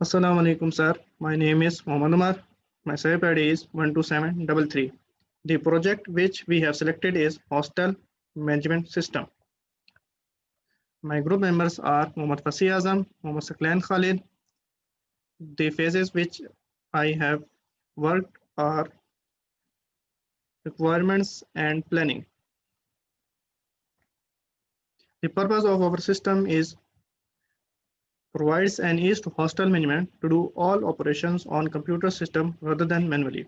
Assalamu alaikum, sir. My name is Mohammad Umar. My SAP ID is 12733. The project which we have selected is Hostel Management System. My group members are Mohammad Fasih Azam, Mohammad Saklan Khalid. The phases which I have worked are requirements and planning. The purpose of our system is provides an ease to hostel management to do all operations on computer system rather than manually.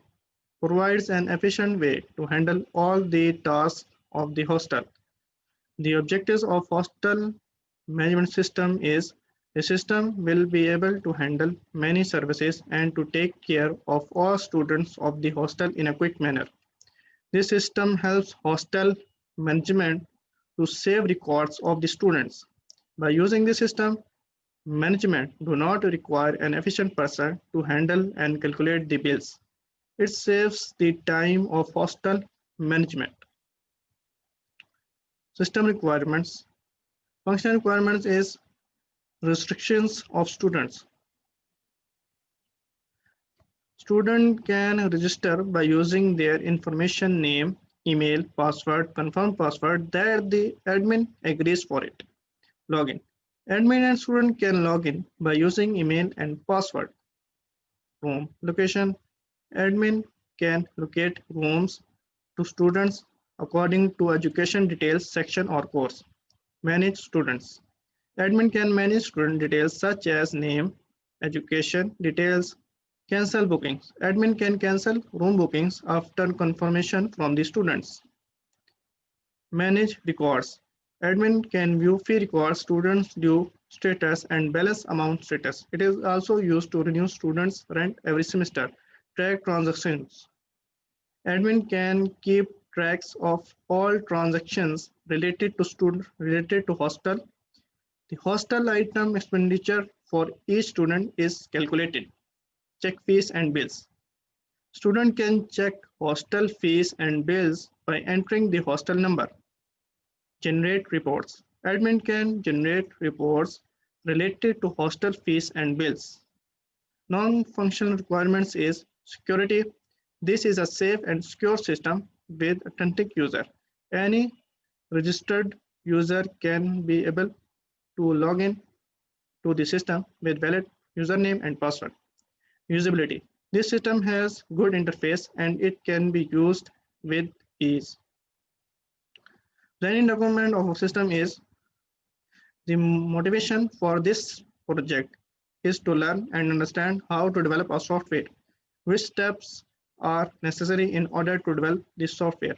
Provides an efficient way to handle all the tasks of the hostel. The objectives of hostel management system is the system will be able to handle many services and to take care of all students of the hostel in a quick manner. This system helps hostel management to save records of the students. By using this system, management do not require an efficient person to handle and calculate the bills. It saves the time of hostel management. System requirements. Functional requirements is restrictions of students. Student can register by using their information name, email, password, confirm password that the admin agrees for it. Login. Admin and student can log in by using email and password. Room location. Admin can locate rooms to students according to education details section or course. Manage students. Admin can manage student details such as name, education details, cancel bookings. Admin can cancel room bookings after confirmation from the students. Manage records. Admin can view fee records, students due status and balance amount status. It is also used to renew students rent every semester. Track transactions. Admin can keep tracks of all transactions related to hostel. The hostel item expenditure for each student is calculated. Check fees and bills. Student can check hostel fees and bills by entering the hostel number. Generate reports. Admin can generate reports related to hostel fees and bills. Non-functional requirements is security. This is a safe and secure system with authentic user. Any registered user can be able to log in to the system with valid username and password. Usability. This system has good interface and it can be used with ease. Planning document of a system is the motivation for this project is to learn and understand how to develop a software, which steps are necessary in order to develop this software.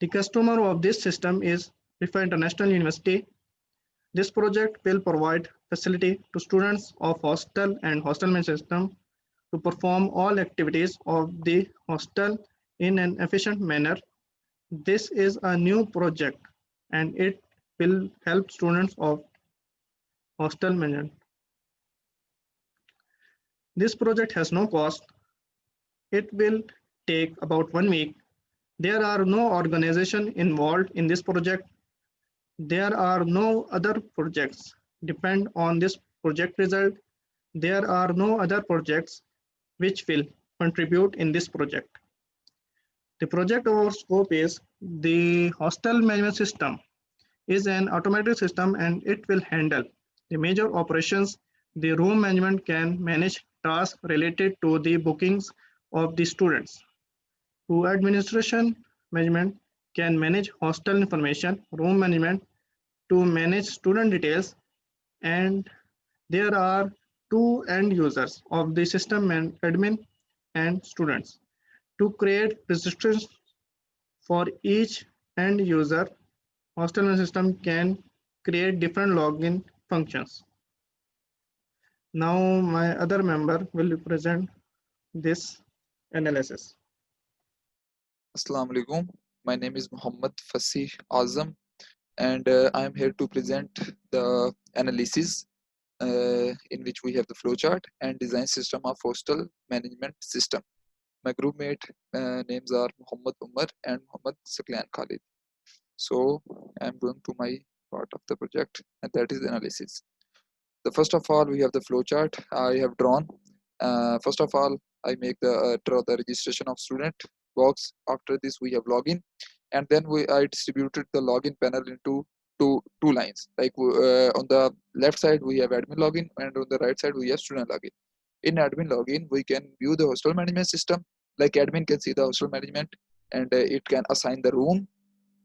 The customer of this system is RIFA International University. This project will provide facility to students of hostel and hostel management system to perform all activities of the hostel in an efficient manner. This is a new project and it will help students of hostel management. This project has no cost. It will take about 1 week. There are no organization involved in this project. There are no other projects depend on this project result. There are no other projects which will contribute in this project. The project or scope is the hostel management system is an automated system and it will handle the major operations. The room management can manage tasks related to the bookings of the students. To administration management can manage hostel information, room management to manage student details, and there are two end users of the system admin and students. To create restrictions for each end user, hostel system can create different login functions. Now my other member will present this analysis. Assalamu alaikum. My name is Muhammad Fasih Azam, and I am here to present the analysis in which we have the flowchart and design system of hostel management system. My group mate names are Muhammad Umar and Muhammad Saklan Khalid. So I am going to my part of the project, and that is the analysis. The first of all, we have the flowchart I have drawn. First of all, I make the draw the registration of student box. After this, we have login, and then I distributed the login panel into two lines. Like on the left side, we have admin login, and on the right side, we have student login. In admin login, we can view the hostel management system. Like admin can see the hostel management, and it can assign the room.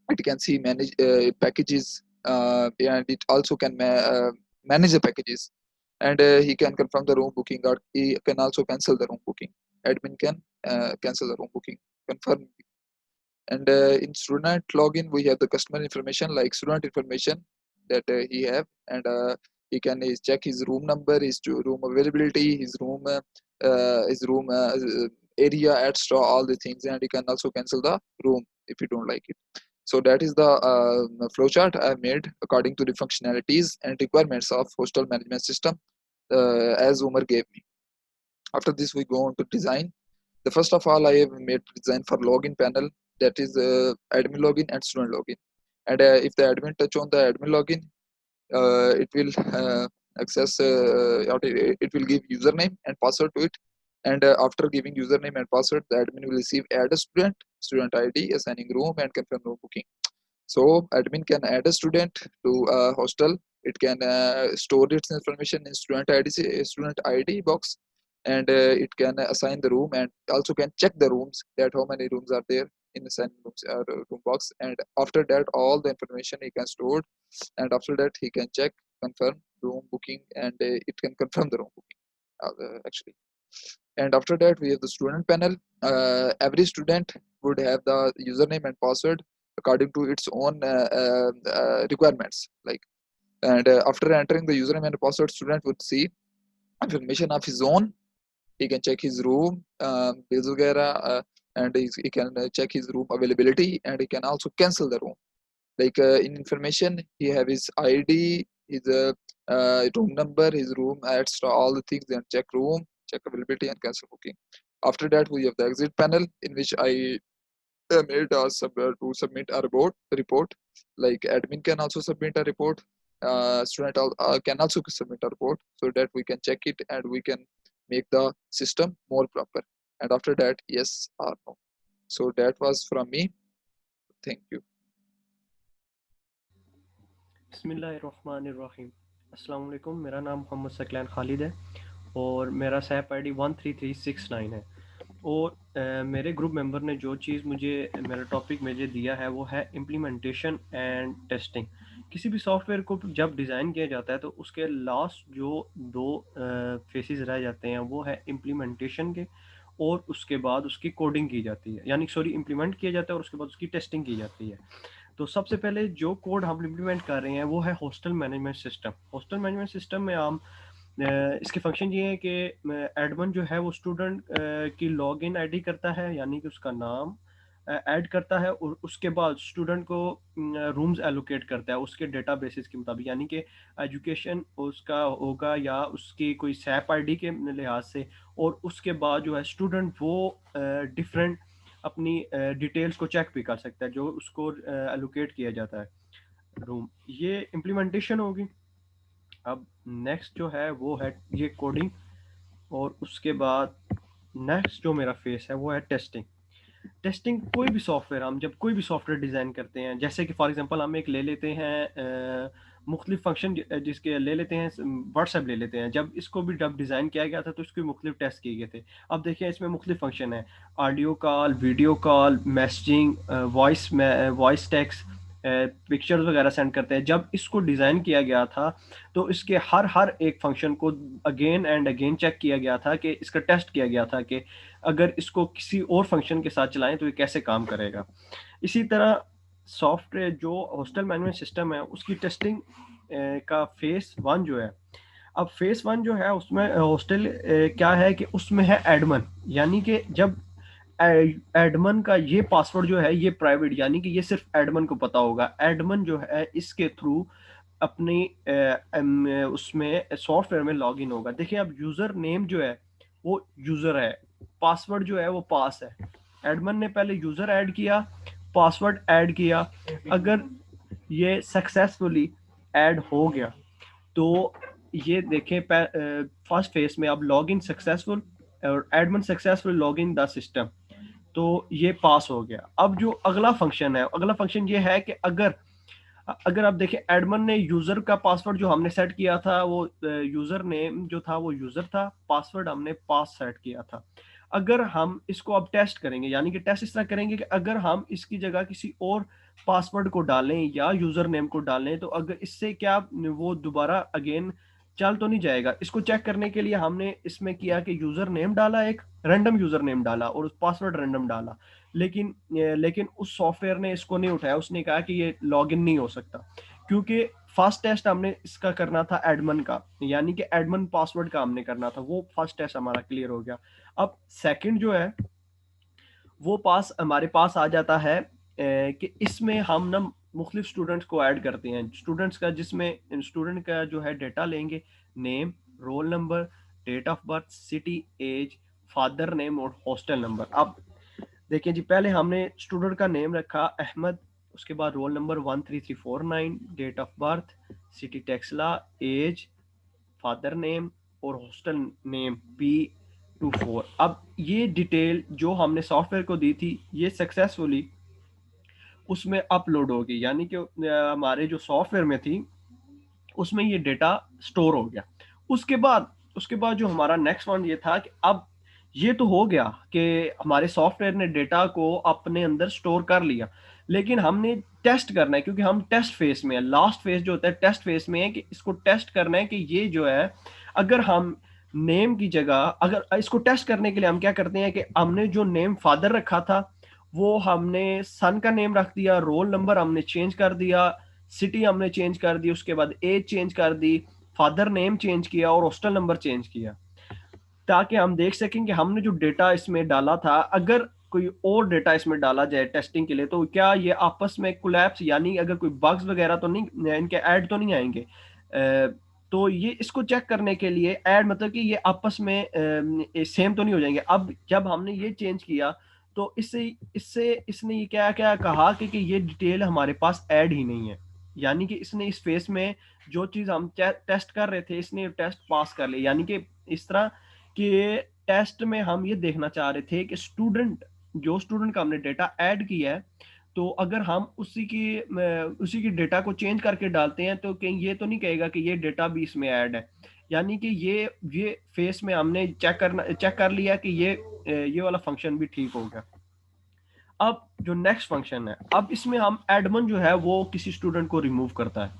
It can see manage packages, and it also can manage the packages, and he can confirm the room booking, or he can also cancel the room booking. Admin can cancel the room booking, confirm. And in student login, we have the customer information, like student information that he have, and he can check his room number, his room availability, his room area, extra, all the things, and he can also cancel the room if you don't like it. So that is the flowchart I made according to the functionalities and requirements of hostel management system as Umar gave me. After this, we go on to design. The first of all, I have made design for login panel, that is admin login and student login. And if the admin touch on the admin login, it will access, it will give username and password to it. And after giving username and password, the admin will receive add a student ID, assigning room, and confirm room booking. So admin can add a student to a hostel. It can store its information in student ID box, and it can assign the room, and also can check the rooms, that how many rooms are there in the assigned rooms room box. And after that, all the information he can store, and after that he can check, confirm room booking, and it can confirm the room booking actually. And after that, we have the student panel. Every student would have the username and password according to its own requirements. Like, and after entering the username and password, student would see information of his own. He can check his room, bills, and he can check his room availability, and he can also cancel the room. Like in information, he have his ID, his room number, his room extra, all the things, and check room, check availability, and cancel booking. After that, we have the exit panel, in which I made to submit a report. Like admin can also submit a report. Student can also submit a report, so that we can check it and we can make the system more proper. And after that, yes or no. So that was from me. Thank you. बिस्मिल्लाहिर्रहमानिर्रहीम। अस्सलाम वालेकुम, मेरा नाम मोहम्मद सकलैन खालिद है और मेरा SAP ID 13369 है। और मेरे ग्रुप मेंबर ने जो चीज़ मुझे मेरा टॉपिक मुझे दिया है वो है इम्प्लीमेंटेशन एंड टेस्टिंग। किसी भी सॉफ्टवेयर को जब डिज़ाइन किया जाता है तो उसके लास्ट जो दो फेसेस रह जाते हैं वो है इम्प्लीमेंटेशन के, और उसके बाद उसकी कोडिंग की जाती है, यानी सॉरी इम्प्लीमेंट किया जाता है और उसके बाद उसकी टेस्टिंग की जाती है। तो सबसे पहले जो कोड हम इम्प्लीमेंट कर रहे हैं वो है hostel management system. Hostel management system में हम इसके फंक्शन ये है कि एडमिन जो है वो स्टूडेंट की लॉगिन आईडी करता है, यानी कि उसका नाम ऐड करता है, और उसके बाद स्टूडेंट को रूम्स एलोकेट करता है उसके डेटा बेसिस के मुताबिक, यानी कि एजुकेशन उसका होगा या उसकी कोई सैप आईडी के लिहाज से। और उसके बाद जो है स्टूडेंट वो डिफरेंट अपनी डिटेल्स को चेक भी कर सकता है जो उसको एलोकेट किया जाता है रूम। ये इम्प्लीमेंटेशन होगी। अब नेक्स्ट जो है वो है ये कोडिंग, और उसके बाद नेक्स्ट जो मेरा फेस है वो है टेस्टिंग। टेस्टिंग कोई भी सॉफ्टवेयर, हम जब कोई भी सॉफ्टवेयर डिज़ाइन करते हैं, जैसे कि फॉर एग्जांपल हम एक ले लेते हैं मुख्तलिफ फंक्शन, जिसके ले लेते हैं व्हाट्सएप ले लेते हैं। जब इसको भी जब डिज़ाइन किया गया था तो इसके मुख्तलिफ टेस्ट किए गए थे। अब देखिए इसमें मुख्तलिफ फंक्शन है, audio call, video call, messaging, voice text, pictures वगैरह सेंड करते हैं। जब इसको डिज़ाइन किया गया था तो इसके हर एक फंक्शन को अगेन एंड अगेन चेक किया गया था, कि इसका टेस्ट किया गया था कि अगर इसको किसी और फंक्शन के साथ चलाएं तो ये कैसे काम करेगा। इसी तरह सॉफ्टवेयर जो हॉस्टल मैनेजमेंट सिस्टम है उसकी टेस्टिंग का फेस वन जो है, अब फेस वन जो है उसमें हॉस्टल क्या है कि उसमें है एडमन, यानी कि जब एडमन का ये पासवर्ड जो है ये प्राइवेट, यानी कि ये सिर्फ एडमन को पता होगा। एडमन जो है इसके थ्रू अपनी उसमें सॉफ्टवेयर में लॉग इन होगा। देखिए अब यूज़र नेम जो है वो यूज़र है, पासवर्ड जो है वो पास है। एडमन ने पहले यूज़र ऐड किया, पासवर्ड ऐड किया, अगर ये सक्सेसफुली ऐड हो गया तो ये देखें फर्स्ट फेज में अब लॉग इन सक्सेसफुल और admin successful log in the system, तो ये पास हो गया। अब जो अगला फंक्शन है, अगला फंक्शन ये है कि अगर अगर आप देखें एडमिन ने यूजर का पासवर्ड जो हमने सेट किया था वो यूजर नेम जो था वो यूजर था, पासवर्ड हमने पास सेट किया था। अगर हम इसको अब टेस्ट करेंगे, यानी कि टेस्ट इस तरह करेंगे कि अगर हम इसकी जगह किसी और पासवर्ड को डालें या यूजर नेम को डालें तो अगर इससे क्या वो दोबारा अगेन चल तो नहीं जाएगा। इसको चेक करने के लिए हमने इसमें किया कि यूजर नेम डाला, एक रैंडम यूजर नेम डाला और पासवर्ड रैंडम डाला, लेकिन उस सॉफ्टवेयर ने इसको नहीं उठाया। उसने कहा कि ये लॉगिन नहीं हो सकता, क्योंकि फर्स्ट टेस्ट हमने इसका करना था एडमिन का, यानी कि एडमिन पासवर्ड का हमने करना था। वो फर्स्ट टेस्ट हमारा क्लियर हो गया। अब सेकंड जो है वो पास हमारे पास आ जाता है कि इसमें हम ना मुख्तलिफ स्टूडेंट्स को ऐड करते हैं। स्टूडेंट्स का, जिसमें स्टूडेंट का जो है डेटा लेंगे, name, roll number, date of birth, city, age, father name और हॉस्टल नंबर। अब देखिए जी, पहले हमने स्टूडेंट का नेम रखा अहमद, उसके बाद roll number 13349, date of birth, city Taxila, age, father name और हॉस्टल नेम P24। अब ये डिटेल जो हमने सॉफ्टवेयर को दी थी ये सक्सेसफुली उसमें अपलोड होगी, यानी कि हमारे जो सॉफ्टवेयर में थी उसमें ये डेटा स्टोर हो गया। उसके बाद जो हमारा नेक्स्ट वन ये था कि अब ये तो हो गया कि हमारे सॉफ्टवेयर ने डेटा को अपने अंदर स्टोर कर लिया, लेकिन हमने टेस्ट करना है, क्योंकि हम टेस्ट फेज में है। लास्ट फेज जो होता है टेस्ट फेज में है कि इसको टेस्ट करना है कि ये जो है, अगर हम नेम की जगह, अगर इसको टेस्ट करने के लिए हम क्या करते हैं कि हमने जो नेम फादर रखा था वो हमने सन का नेम रख दिया, रोल नंबर हमने चेंज कर दिया, सिटी हमने चेंज कर दी, उसके बाद एज चेंज कर दी, फादर नेम चेंज किया और हॉस्टल नंबर चेंज किया, ताकि हम देख सकें कि हमने जो डेटा इसमें डाला था अगर कोई और डेटा इसमें डाला जाए टेस्टिंग के लिए तो क्या ये आपस में कोलैप्स, यानी अगर कोई बग्स वगैरह तो नहीं, इनके ऐड तो नहीं आएंगे। तो ये इसको चेक करने के लिए ऐड मतलब कि ये आपस में सेम तो नहीं हो जाएंगे। अब जब हमने ये चेंज किया तो इससे इससे इसने ये क्या क्या कहा कि ये डिटेल हमारे पास ऐड ही नहीं है, यानी कि इसने इस फेस में जो चीज़ हम टेस्ट कर रहे थे इसने टेस्ट पास कर लिया। यानी कि इस तरह कि टेस्ट में हम ये देखना चाह रहे थे कि स्टूडेंट का हमने डेटा ऐड किया है, तो अगर हम उसी की डेटा को चेंज करके डालते हैं तो कहीं ये तो नहीं कहेगा कि ये डेटा भी इसमें ऐड है। यानी कि ये फेस में हमने चेक कर लिया कि ये वाला फंक्शन भी ठीक हो गया। अब जो नेक्स्ट फंक्शन है, अब इसमें हम एडमिन जो है वो किसी स्टूडेंट को रिमूव करता है,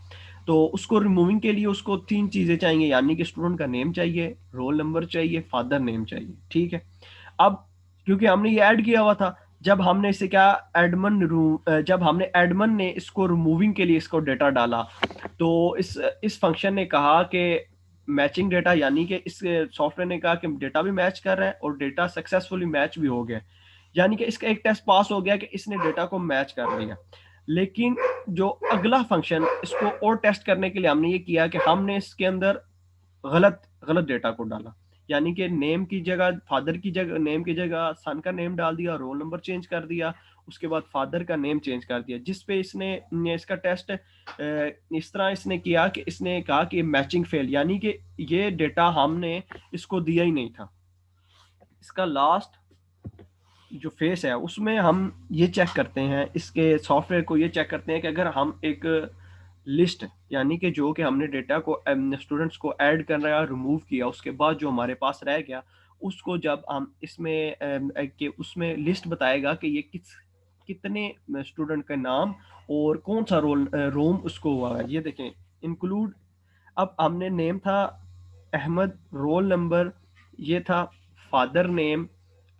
तो उसको रिमूविंग के लिए उसको 3 चीजें चाहिए, यानी कि स्टूडेंट का नेम चाहिए, रोल नंबर चाहिए, फादर नेम चाहिए। ठीक है। अब क्योंकि हमने ये ऐड किया हुआ था, जब हमने इसे क्या जब हमने एडमिन ने इसको रिमूविंग के लिए इसको डेटा डाला तो इस फंक्शन ने कहा कि मैचिंग डेटा, यानी कि इस सॉफ्टवेयर ने कहा कि डेटा भी मैच कर रहा है और डेटा सक्सेसफुली मैच भी हो गया, यानी कि इसका एक टेस्ट पास हो गया कि इसने डेटा को मैच कर लिया। लेकिन जो अगला फंक्शन, इसको और टेस्ट करने के लिए हमने ये किया कि हमने इसके अंदर गलत गलत डेटा को डाला, यानी कि नेम की जगह, फादर की जगह, नेम की जगह सन का नेम डाल दिया, रोल नंबर चेंज कर दिया, उसके बाद फादर का नेम चेंज कर दिया, जिस पे इसका टेस्ट इस तरह इसने किया कि इसने कहा कि मैचिंग फेल, यानी कि ये डेटा हमने इसको दिया ही नहीं था। इसका लास्ट जो फेस है उसमें हम ये चेक करते हैं, इसके सॉफ्टवेयर को ये चेक करते हैं कि अगर हम एक लिस्ट, यानी कि जो कि हमने डेटा को स्टूडेंट्स को ऐड कर रहा रिमूव किया, उसके बाद जो हमारे पास रह गया उसको जब हम इसमें कि उसमें लिस्ट बताएगा कि ये कितने स्टूडेंट का नाम और कौन सा रोम उसको हुआ है। ये देखें इंक्लूड, अब हमने नेम था अहमद, रोल नंबर ये था, father name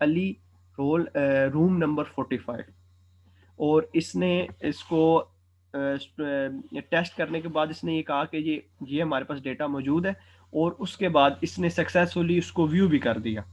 Ali, room number 45, और इसने इसको टेस्ट करने के बाद इसने ये कहा कि ये हमारे पास डेटा मौजूद है, और उसके बाद इसने सक्सेसफुली उसको व्यू भी कर दिया।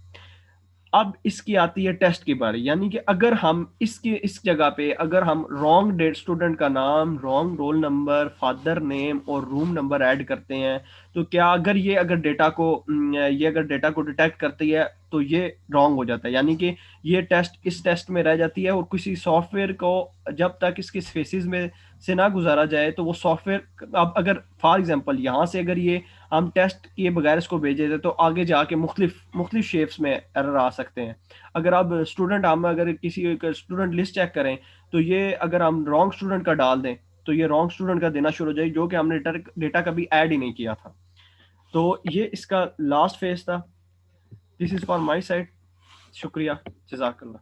अब इसकी आती है टेस्ट की बारी, यानी कि अगर हम इस जगह पे अगर हम रॉन्ग डेट, स्टूडेंट का नाम, wrong roll number, father name और रूम नंबर ऐड करते हैं तो क्या अगर डेटा को डिटेक्ट करती है तो ये रॉन्ग हो जाता है, यानी कि ये इस टेस्ट में रह जाती है, और किसी सॉफ्टवेयर को जब तक इसके फेसेस में से ना गुजारा जाए तो वो सॉफ्टवेयर, अब अगर फॉर एग्जांपल यहाँ से अगर ये हम टेस्ट किए बगैर इसको भेजे थे तो आगे जाके मुख्तलिफ शेप्स में एरर आ सकते हैं। अगर आप स्टूडेंट, हम अगर किसी स्टूडेंट लिस्ट चेक करें तो ये अगर हम रॉन्ग स्टूडेंट का डाल दें तो ये रॉन्ग स्टूडेंट का देना शुरू हो जाए, जो कि हमने डेटा कभी ऐड ही नहीं किया था। तो ये इसका लास्ट फेज था। This is for my side. शुक्रिया, जज़ाकल्लाह।